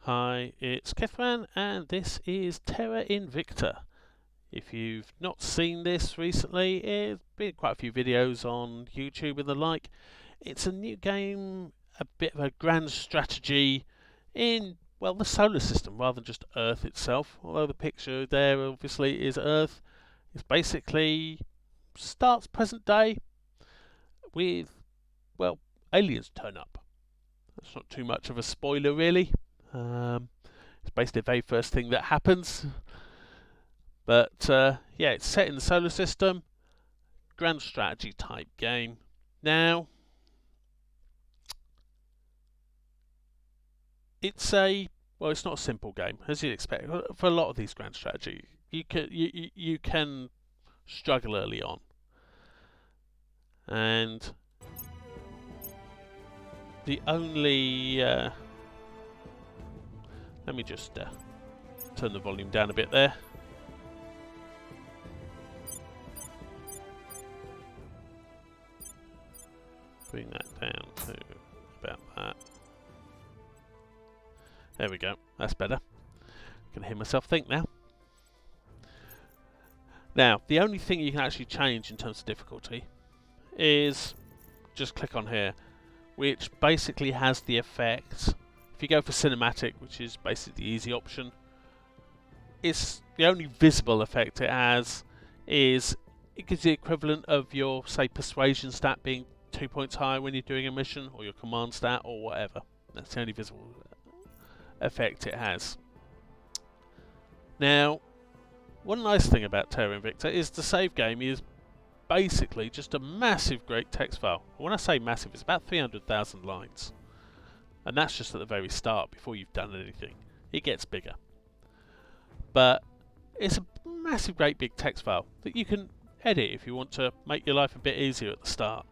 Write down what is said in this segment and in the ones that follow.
Hi, it's Kethman and this is Terra Invicta. If you've not seen this recently, there's been quite a few videos on YouTube and the like. It's a new game, a bit of a grand strategy in, well, the solar system rather than just Earth itself. Although the picture there obviously is Earth. It's basically starts present day with, well, aliens turn up. That's not too much of a spoiler really. It's basically the very first thing that happens. But yeah, it's set in the solar system, grand strategy type game. Now, it's it's not a simple game as you'd expect. For a lot of these grand strategy, you can struggle early on, and the only let me just turn the volume down a bit there. Bring that down to about that. There we go, that's better. I can hear myself think now. Now, the only thing you can actually change in terms of difficulty is just click on here, which basically has the effect. If you go for cinematic, which is basically the easy option, it's the only visible effect it has is it gives the equivalent of your, say, persuasion stat being 2 points higher when you're doing a mission, or your command stat, or whatever. That's the only visible effect it has. Now, one nice thing about Terra Invicta is the save game is basically just a massive great text file. When I say massive, it's about 300,000 lines. And that's just at the very start, before you've done anything. It gets bigger. But it's a massive great big text file that you can edit if you want to make your life a bit easier at the start.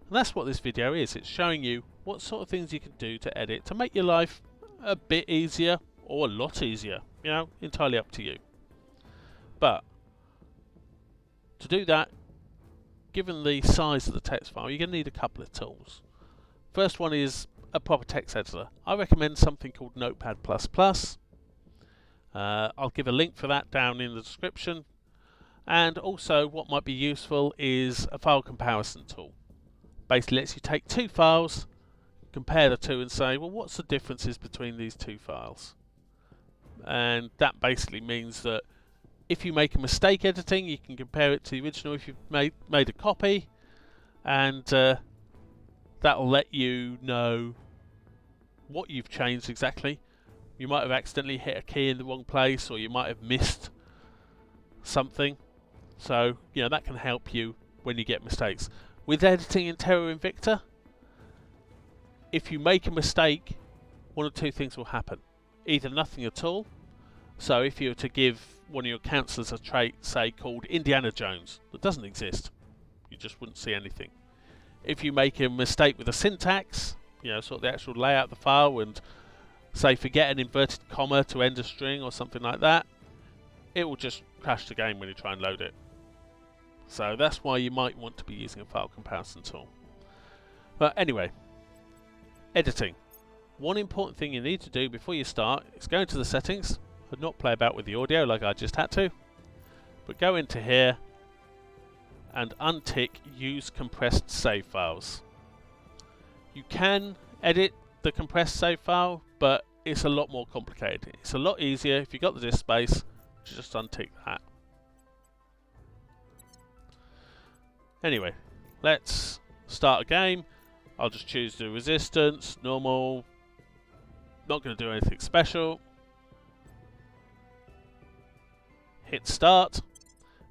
And that's what this video is. It's showing you what sort of things you can do to edit to make your life a bit easier or a lot easier. You know, entirely up to you. But to do that, given the size of the text file, you're going to need a couple of tools. First one is a proper text editor. I recommend something called Notepad++. I'll give a link for that down in the description. And also what might be useful is a file comparison tool. Basically lets you take two files, compare the two and say, well, what's the differences between these two files? And that basically means that if you make a mistake editing, you can compare it to the original if you've made a copy, and that'll let you know what you've changed exactly. You might have accidentally hit a key in the wrong place, or you might have missed something. So, you know, that can help you when you get mistakes. With editing in Terra Invicta, if you make a mistake, one of two things will happen. Either nothing at all. So if you were to give one of your councillors a trait, say, called Indiana Jones, that doesn't exist, you just wouldn't see anything. If you make a mistake with a syntax, you know, sort of the actual layout of the file, and say forget an inverted comma to end a string or something like that, it will just crash the game when you try and load it. So that's why you might want to be using a file comparison tool. But anyway, editing. One important thing you need to do before you start is go into the settings and not play about with the audio like I just had to, but go into here and untick use compressed save files. You can edit the compressed save file, but it's a lot more complicated. It's a lot easier if you've got the disk space to just untick that. Anyway, let's start a game. I'll just choose the resistance, normal, not going to do anything special. Hit start,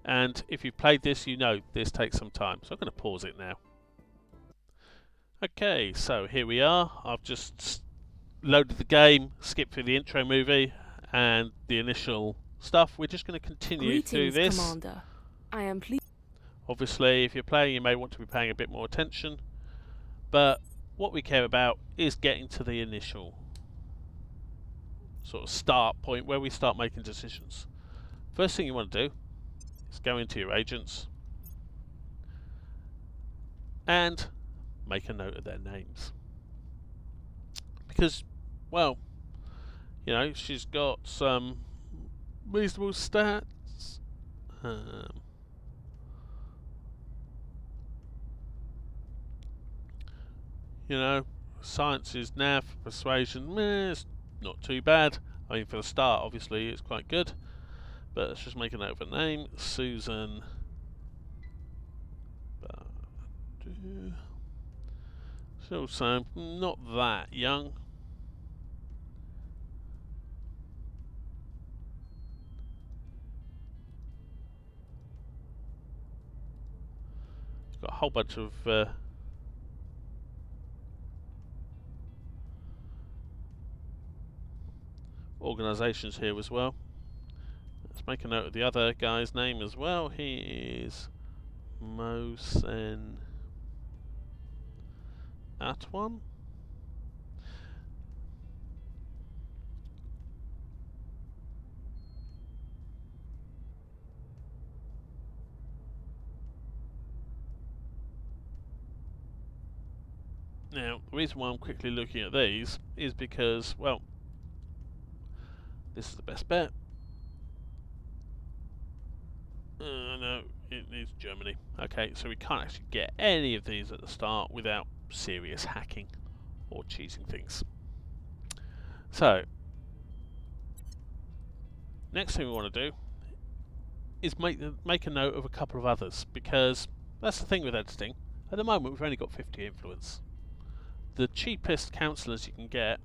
and if you've played this, you know this takes some time, so I'm going to pause it now. Okay, so here we are. I've just loaded the game, skipped through the intro movie and the initial stuff. We're just going to continue through this. Commander. I am pleased. Obviously, if you're playing, you may want to be paying a bit more attention, but what we care about is getting to the initial sort of start point where we start making decisions. First thing you want to do is go into your agents and make a note of their names. Because, well, You know, she's got some reasonable stats. You know, science is nav, persuasion, it's not too bad. I mean, for the start, obviously, it's quite good. But let's just make a note of her name, Susan. She's also not that young. Got a whole bunch of organisations here as well. Let's make a note of the other guy's name as well. He is Mohsen Atwan. Now, the reason why I'm quickly looking at these is because, well, this is the best bet. No, it is Germany. Okay, so we can't actually get any of these at the start without serious hacking or cheating things. So, next thing we want to do is make a note of a couple of others, because that's the thing with editing. At the moment, we've only got 50 influence. The cheapest councillors you can get,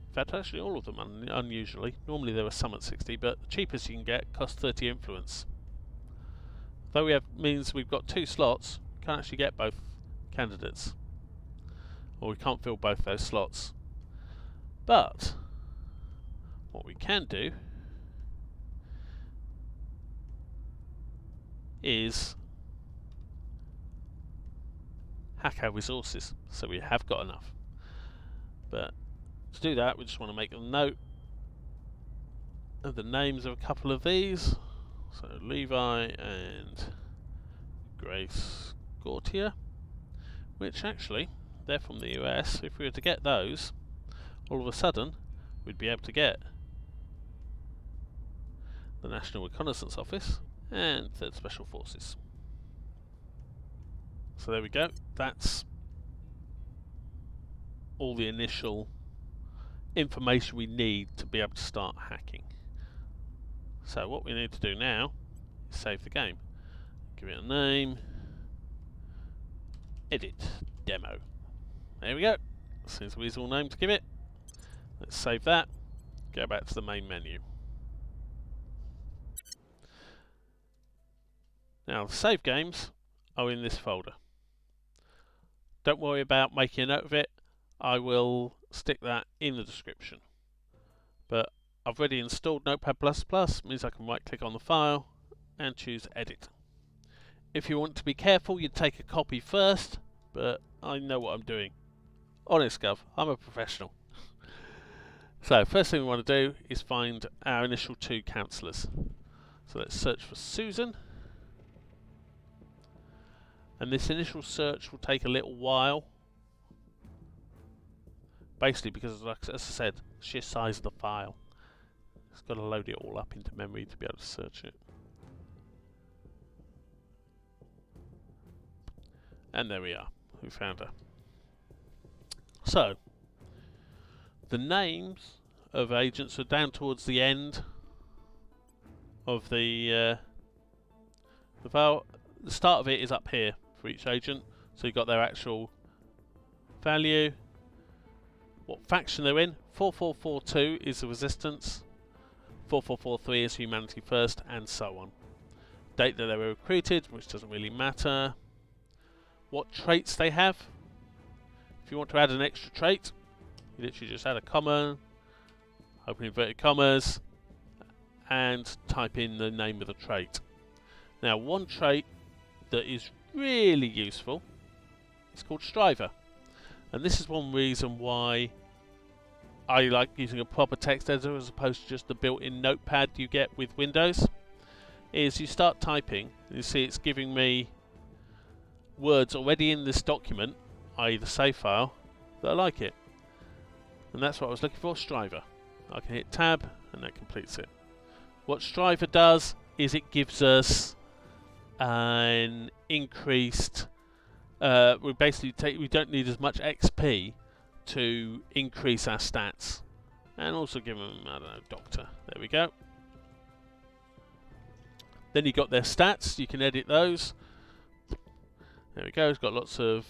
in fact, actually all of them unusually, normally there are some at 60, but the cheapest you can get costs 30 influence. Though means we've got 2 slots, we can't actually get both candidates, or we can't fill both those slots. But what we can do is hack our resources, so we have got enough. But to do that, we just want to make a note of the names of a couple of these. So Levi and Grace Gautier, which actually, they're from the US. If we were to get those, all of a sudden, we'd be able to get the National Reconnaissance Office and 3rd Special Forces. So there we go. That's all the initial information we need to be able to start hacking. So what we need to do now is save the game. Give it a name. Edit. Demo. There we go. Seems a reasonable name to give it. Let's save that. Go back to the main menu. Now the save games are in this folder. Don't worry about making a note of it. I will stick that in the description. But I've already installed Notepad++, means I can right click on the file and choose edit. If you want to be careful, you'd take a copy first, but I know what I'm doing. Honest Gov, I'm a professional. So first thing we want to do is find our initial 2 councillors. So let's search for Susan. And this initial search will take a little while. Basically because, as I said, sheer size of the file. It's got to load it all up into memory to be able to search it. And there we are. We found her. So, the names of agents are down towards the end of the file. The start of it is up here for each agent. So you've got their actual value, what faction they're in. 4442 is the Resistance, 4443 is Humanity First, and so on. Date that they were recruited, which doesn't really matter. What traits they have. If you want to add an extra trait, you literally just add a comma, open inverted commas, and type in the name of the trait. Now, one trait that is really useful is called Striver. And this is one reason why I like using a proper text editor as opposed to just the built-in notepad you get with Windows. Is you start typing, and you see it's giving me words already in this document, i.e. the save file, that I like it. And that's what I was looking for, Striver. I can hit tab and that completes it. What Striver does is it gives us an increased. We basically we don't need as much XP to increase our stats, and also give them, I don't know, Doctor. There we go. Then you got their stats. You can edit those. There we go. It's got lots of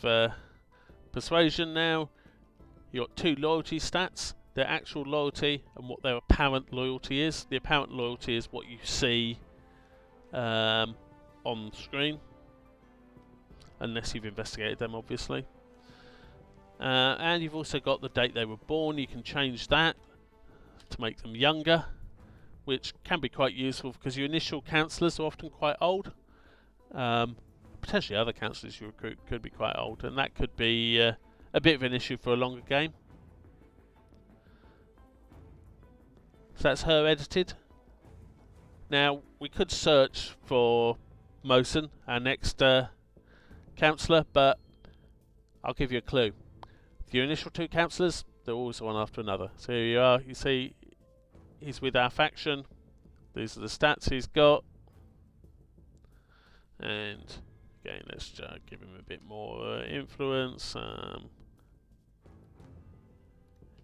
persuasion now. You got 2 loyalty stats. Their actual loyalty and what their apparent loyalty is. The apparent loyalty is what you see on the screen, unless you've investigated them, obviously. And you've also got the date they were born. You can change that to make them younger, which can be quite useful because your initial counsellors are often quite old. Potentially other counsellors you recruit could be quite old, and that could be a bit of an issue for a longer game. So that's her edited. Now we could search for Mosen, our next counsellor, but I'll give you a clue. Your initial 2 counsellors, they're always one after another. So here you are, you see he's with our faction. These are the stats he's got. And again, let's give him a bit more influence.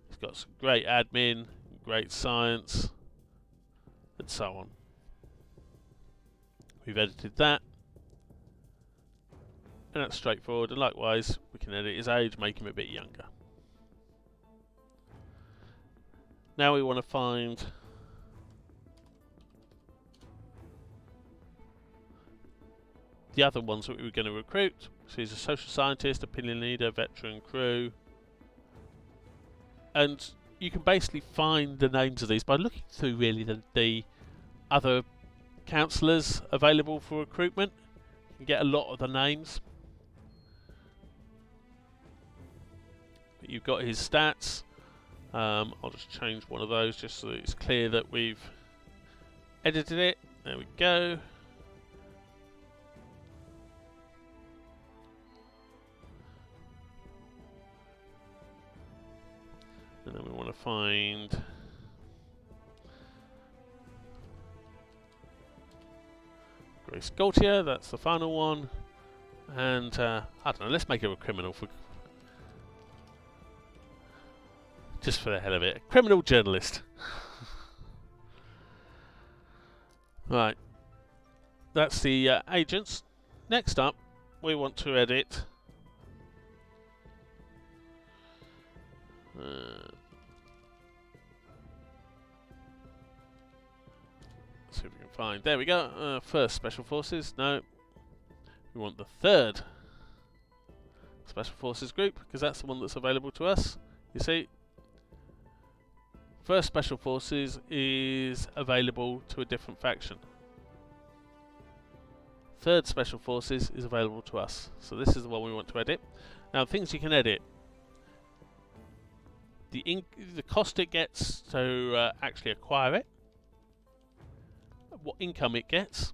He's got some great admin, great science, and so on. We've edited that. And that's straightforward, and likewise we can edit his age, make him a bit younger. Now we want to find the other ones that we were going to recruit. So he's a social scientist, opinion leader, veteran, crew. And you can basically find the names of these by looking through really the other counsellors available for recruitment. You can get a lot of the names. You've got his stats. I'll just change one of those just so that it's clear that we've edited it. There we go. And then we want to find Grace Gaultier, that's the final one. And I don't know, let's make her a criminal for just for the hell of it. A criminal journalist. Right. That's the agents. Next up, we want to edit see if we can find. There we go. First Special Forces. No. We want the 3rd Special Forces group because that's the one that's available to us. You see, First Special Forces is available to a different faction. 3rd Special Forces is available to us. So this is the one we want to edit. Now, things you can edit. The cost it gets to actually acquire it. What income it gets.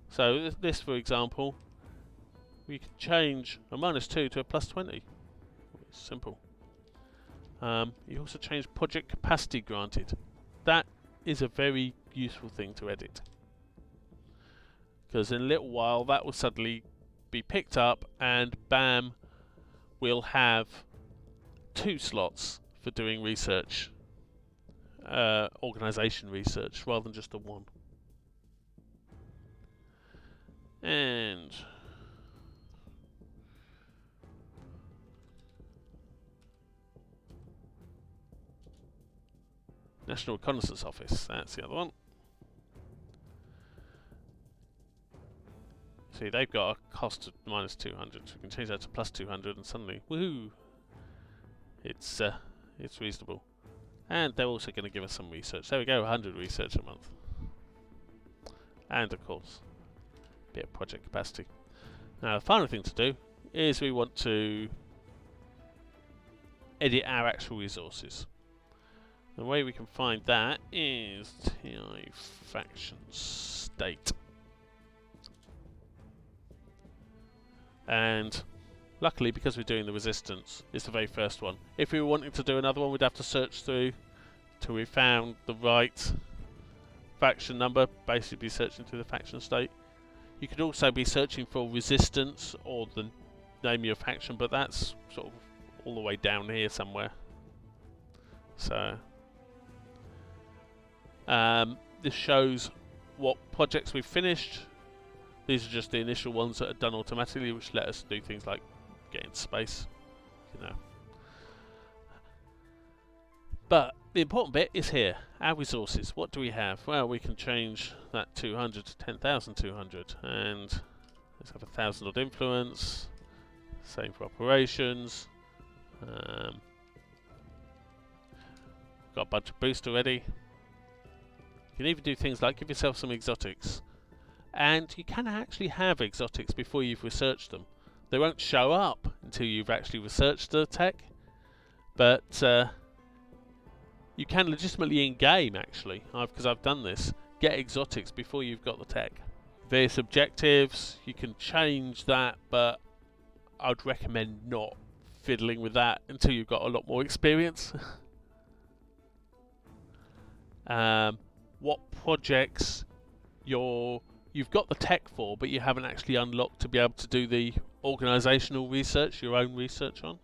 So this, for example, we can change a -2 to a +20. It's simple. You also change project capacity granted. That is a very useful thing to edit. Because in a little while that will suddenly be picked up and bam, we'll have 2 slots for doing research. Organisation research rather than just the 1. And National Reconnaissance Office, that's the other one. See, they've got a cost of -200, so we can change that to +200 and suddenly, woohoo! It's reasonable. And they're also going to give us some research. There we go, 100 research a month. And of course, a bit of project capacity. Now the final thing to do is we want to edit our actual resources. The way we can find that is TI faction state. And luckily, because we're doing the resistance, it's the very first one. If we were wanting to do another one, we'd have to search through till we found the right faction number. Basically searching through the faction state. You could also be searching for resistance or the name of your faction, but that's sort of all the way down here somewhere. So this shows what projects we've finished. These are just the initial ones that are done automatically, which let us do things like get into space, you know. But the important bit is here, our resources. What do we have? Well, we can change that 200 to 10,200, and let's have 1,000 odd influence. Same for operations. Got a bunch of boost already. You can even do things like give yourself some exotics. And you can actually have exotics before you've researched them. They won't show up until you've actually researched the tech, but you can legitimately in-game, actually, because I've done this, get exotics before you've got the tech. Various objectives, you can change that, but I'd recommend not fiddling with that until you've got a lot more experience. What projects you've got the tech for, but you haven't actually unlocked to be able to do the organisational research, your own research on.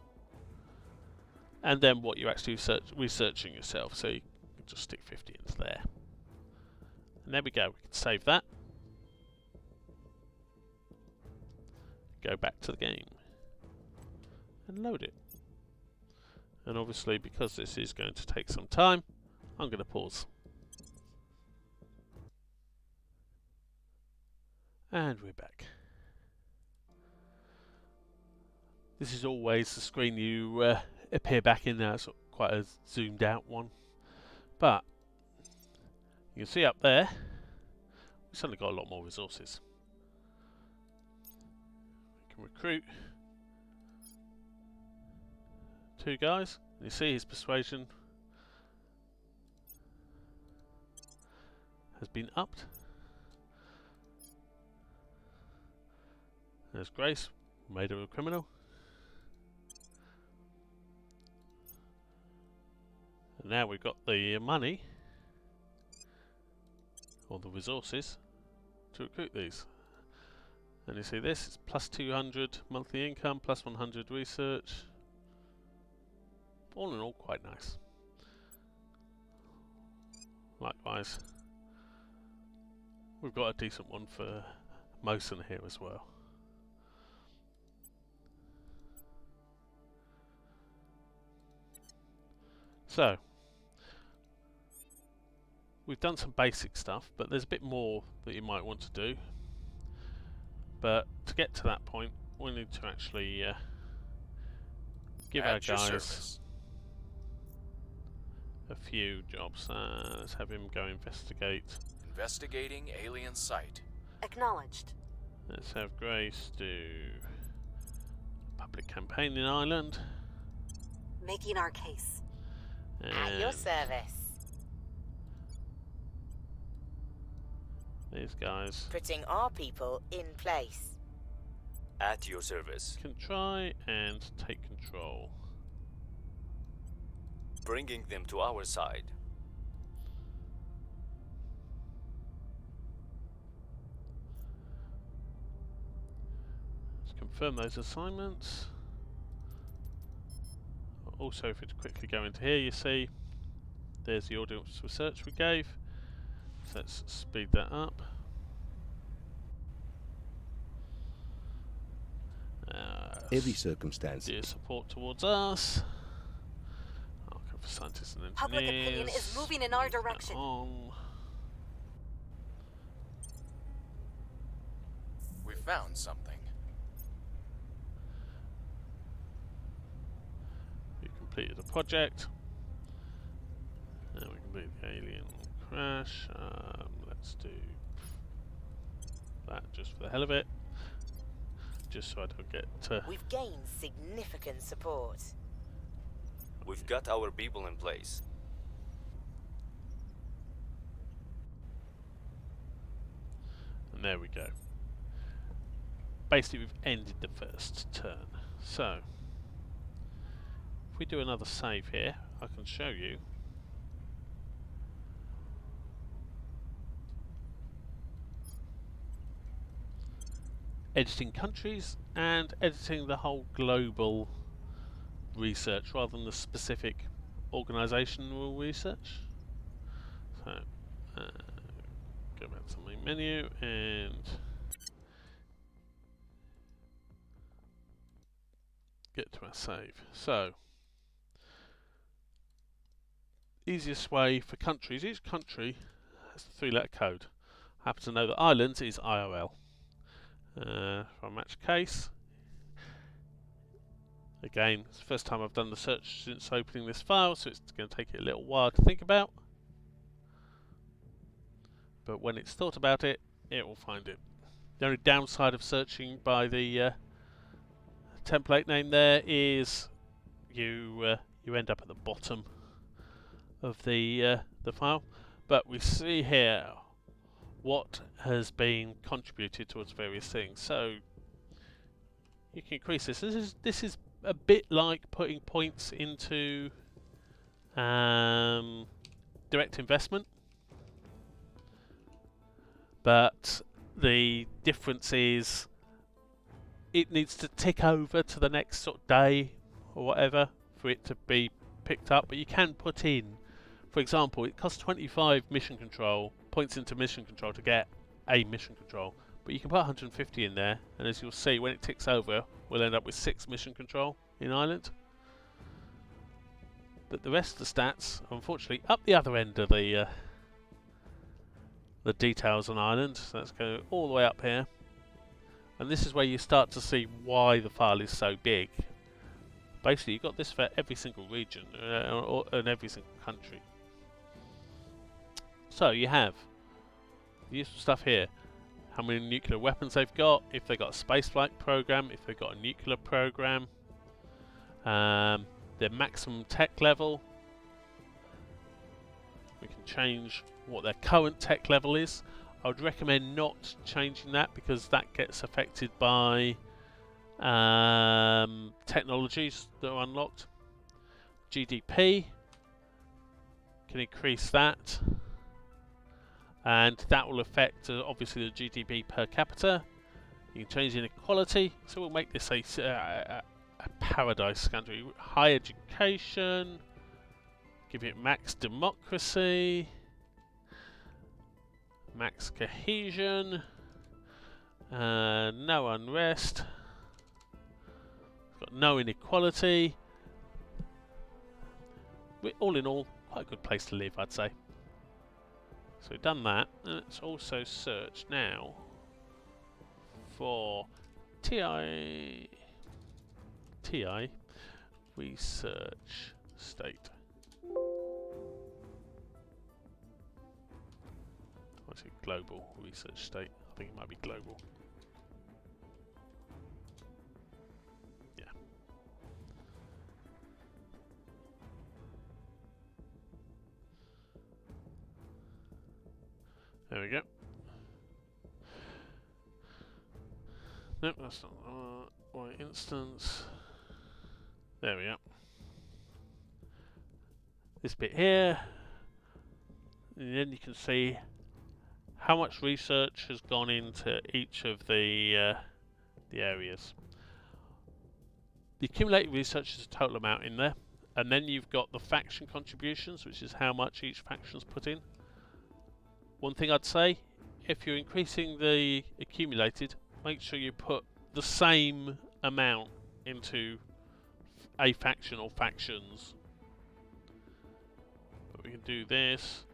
And then what you're actually researching yourself, so you can just stick 50 into there. And there we go, we can save that. Go back to the game. And load it. And obviously, because this is going to take some time, I'm going to pause. And we're back. This is always the screen you appear back in now. It's quite a zoomed out one. But you can see up there, we've suddenly got a lot more resources. We can recruit 2 guys. You see his persuasion has been upped. There's Grace, made her a criminal. And now we've got the money, or the resources, to recruit these. And you see this, it's plus 200 monthly income, plus 100 research. All in all, quite nice. Likewise, we've got a decent one for Mosen here as well. So, we've done some basic stuff, but there's a bit more that you might want to do. But to get to that point, we need to actually give our guys a few jobs. Let's have him go investigate. Investigating alien site. Acknowledged. Let's have Grace do public campaign in Ireland. Making our case. At your service. These guys Putting our people in place. At your service. can try and take control. Bringing them to our side. Let's confirm those assignments. Also, if it's quickly go into here, you see there's the audience research we gave. So let's speed that up. Every circumstance. Dear support towards us. I'll go for scientists and engineers. Public opinion is moving in our Move that direction. on. We found something. We completed a project. And we completed the alien crash. Let's do that just for the hell of it. Just so I don't get We've gained significant support. We've got our people in place. and there we go. Basically we've ended the first turn. So if we do another save here, I can show you editing countries and editing the whole global research rather than the specific organisational research. So go back to my menu and get to our save. So easiest way for countries, each country has a 3-letter code. I happen to know that Ireland is IRL. For a match case, again, it's the first time I've done the search since opening this file, so it's going to take it a little while to think about. But when it's thought about it, it will find it. The only downside of searching by the template name there is you end up at the bottom of the file. But we see here what has been contributed towards various things. So you can increase this. This is a bit like putting points into direct investment, but the difference is it needs to tick over to the next sort of day or whatever for it to be picked up. But you can put in, for example, it costs 25 mission control points into mission control to get a mission control, but you can put 150 in there, and as you'll see, when it ticks over, we'll end up with 6 mission control in Ireland. But the rest of the stats are unfortunately up the other end of the details on Ireland. So let's go all the way up here, and this is where you start to see why the file is so big. Basically, you've got this for every single region and every single country. So you have the useful stuff here: how many nuclear weapons they've got, if they've got a spaceflight program, if they've got a nuclear program, their maximum tech level. We can change what their current tech level is. I would recommend not changing that because that gets affected by technologies that are unlocked. GDP, can increase that, and that will affect obviously the GDP per capita. You can change inequality, so we'll make this a paradise country. High education, give it max democracy, max cohesion, no unrest, got no inequality. All in all, quite a good place to live, I'd say. So we've done that. Let's also search now for TI research state. What's it? Global research state. I think it might be global. Yeah. There we go. Nope, that's not the right instance. There we go. This bit here, and then you can see how much research has gone into each of the areas. The accumulated research is a total amount in there, and then you've got the faction contributions, which is how much each faction's put in. One thing I'd say, if you're increasing the accumulated, make sure you put the same amount into a faction or factions. But we can do this.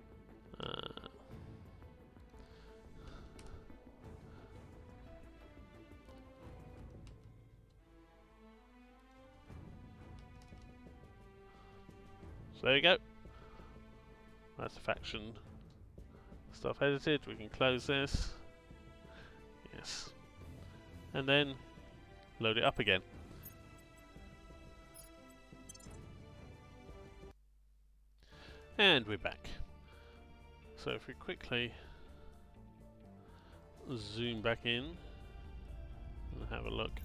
So there you go. That's the faction stuff edited. We can close this. Yes. And then load it up again. And we're back. So if we quickly zoom back in and have a look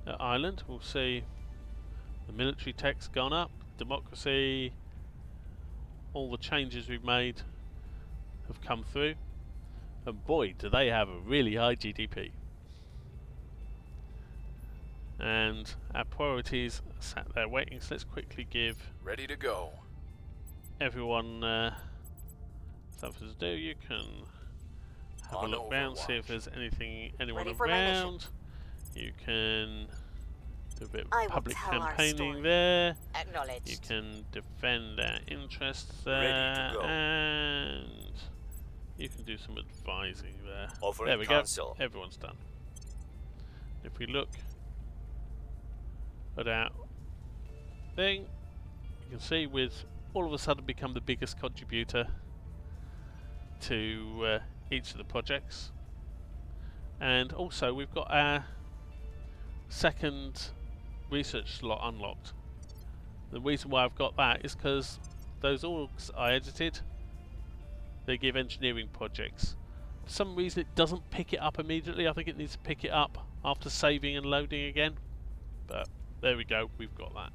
at Ireland, we'll see the military tech's gone up, democracy, all the changes we've made have come through, and boy do they have a really high GDP. And our priorities are sat there waiting, so let's quickly give Ready to go. everyone something to do. You can have a On look round, see if Overwatch. there's anyone Ready for my mission. around. You can do a bit I of will public tell our campaigning story. there. Acknowledged. You can defend our interests Ready there, to go. and you can do some advising there. Offering There we counsel. go. Everyone's done. If we look at our thing, you can see with all of a sudden become the biggest contributor to each of the projects. And also we've got our second research slot unlocked. The reason why I've got that is because those orgs I edited, they give engineering projects. For some reason it doesn't pick it up immediately. I think it needs to pick it up after saving and loading again. But there we go, we've got that.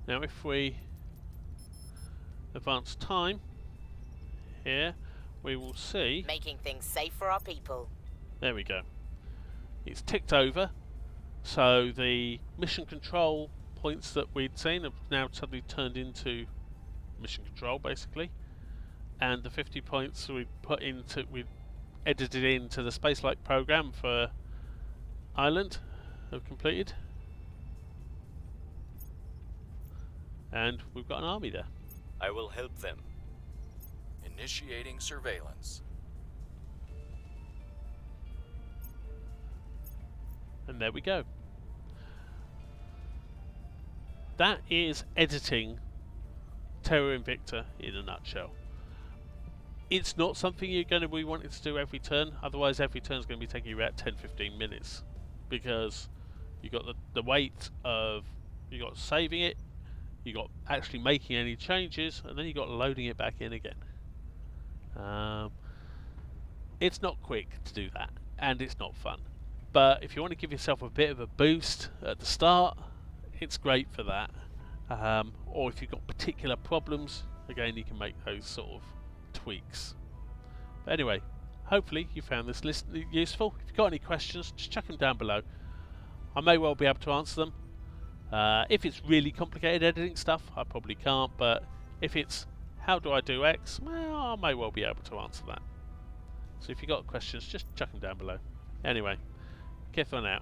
Now if we advance time here, we will see, Making things safe for our people. there we go. It's ticked over, so the mission control points that we'd seen have now suddenly turned into mission control basically, and the 50 points we edited into the spaceflight program for Ireland have completed, and we've got an army there. I will help them. Initiating surveillance. And there we go. That is editing Terra Invicta in a nutshell. It's not something you're going to be wanting to do every turn, otherwise every turn is going to be taking you about 10-15 minutes, because you got the weight of, you got saving it, you got actually making any changes, and then you got loading it back in again. It's not quick to do that, and it's not fun. But if you want to give yourself a bit of a boost at the start, it's great for that. Or if you've got particular problems, again you can make those sort of tweaks. But anyway, hopefully you found this list useful. If you've got any questions, just chuck them down below. I may well be able to answer them. If it's really complicated editing stuff, I probably can't, but if it's how do I do X, well, I may well be able to answer that. So if you've got questions, just chuck them down below. Anyway, Kith on out.